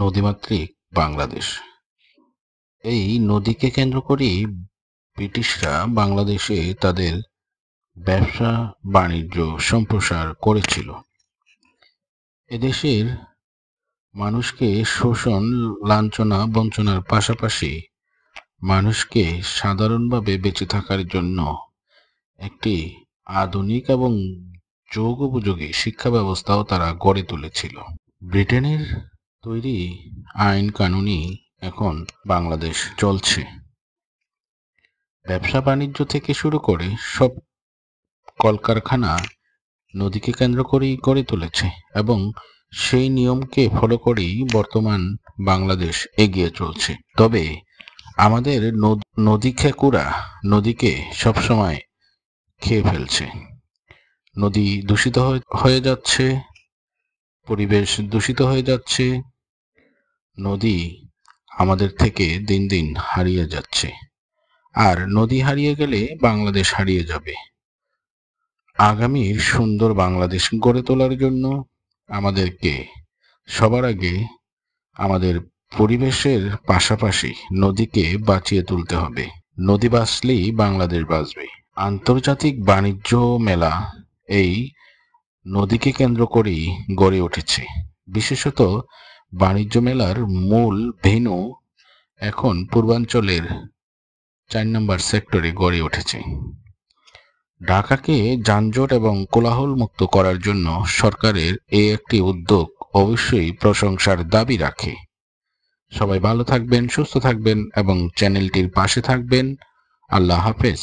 নদীমাতৃক বাংলাদেশ। এই নদীকে কেন্দ্র করেই ব্রিটিশরা বাংলাদেশে তাদের ব্যবসা বাণিজ্য সম্প্রসার করেছিল। এদেশের মানুষকে শোষণ, লাঞ্ছনা, বঞ্চনার পাশাপাশি মানুষকে সাধারণভাবে বেঁচে থাকার জন্য একটি আধুনিক এবং যুগোপযোগী শিক্ষা ব্যবস্থাও তারা গড়ে তুলেছিল। ব্রিটেনের তৈরি আইন কানুনই এখন বাংলাদেশ চলছে। ব্যবসা বাণিজ্য থেকে শুরু করে সব কলকারখানা নদীকে কেন্দ্র করেই গড়ে তুলেছে এবং সেই নিয়মকে ফলো করেই বর্তমান বাংলাদেশ এগিয়ে চলছে। তবে আমাদের নদী খেকুরা নদীকে সবসময় খেয়ে ফেলছে। নদী দূষিত হয়ে যাচ্ছে, পরিবেশ দূষিত হয়ে যাচ্ছে, নদী আমাদের থেকে দিন দিন হারিয়ে যাচ্ছে। আর নদী হারিয়ে গেলে বাংলাদেশ হারিয়ে যাবে। আগামীর সুন্দর বাংলাদেশ গড়ে তোলার জন্য আমাদেরকে সবার আগে আমাদের পরিবেশের পাশাপাশি নদীকে বাঁচিয়ে তুলতে হবে। নদী বাঁচলেই বাংলাদেশ বাঁচবে। আন্তর্জাতিক বাণিজ্য মেলা এই নদীকে কেন্দ্র করেই গড়ে উঠেছে। বিশেষত বাণিজ্য মেলার মূল ভেন্যু এখন পূর্বাঞ্চলের 4 নম্বর সেক্টরে গড়ে উঠেছে। ঢাকাকে যানজট এবং কোলাহল মুক্ত করার জন্য সরকারের এই একটি উদ্যোগ অবশ্যই প্রশংসার দাবি রাখে। সবাই ভালো থাকবেন, সুস্থ থাকবেন এবং চ্যানেলটির পাশে থাকবেন। আল্লাহ হাফেজ।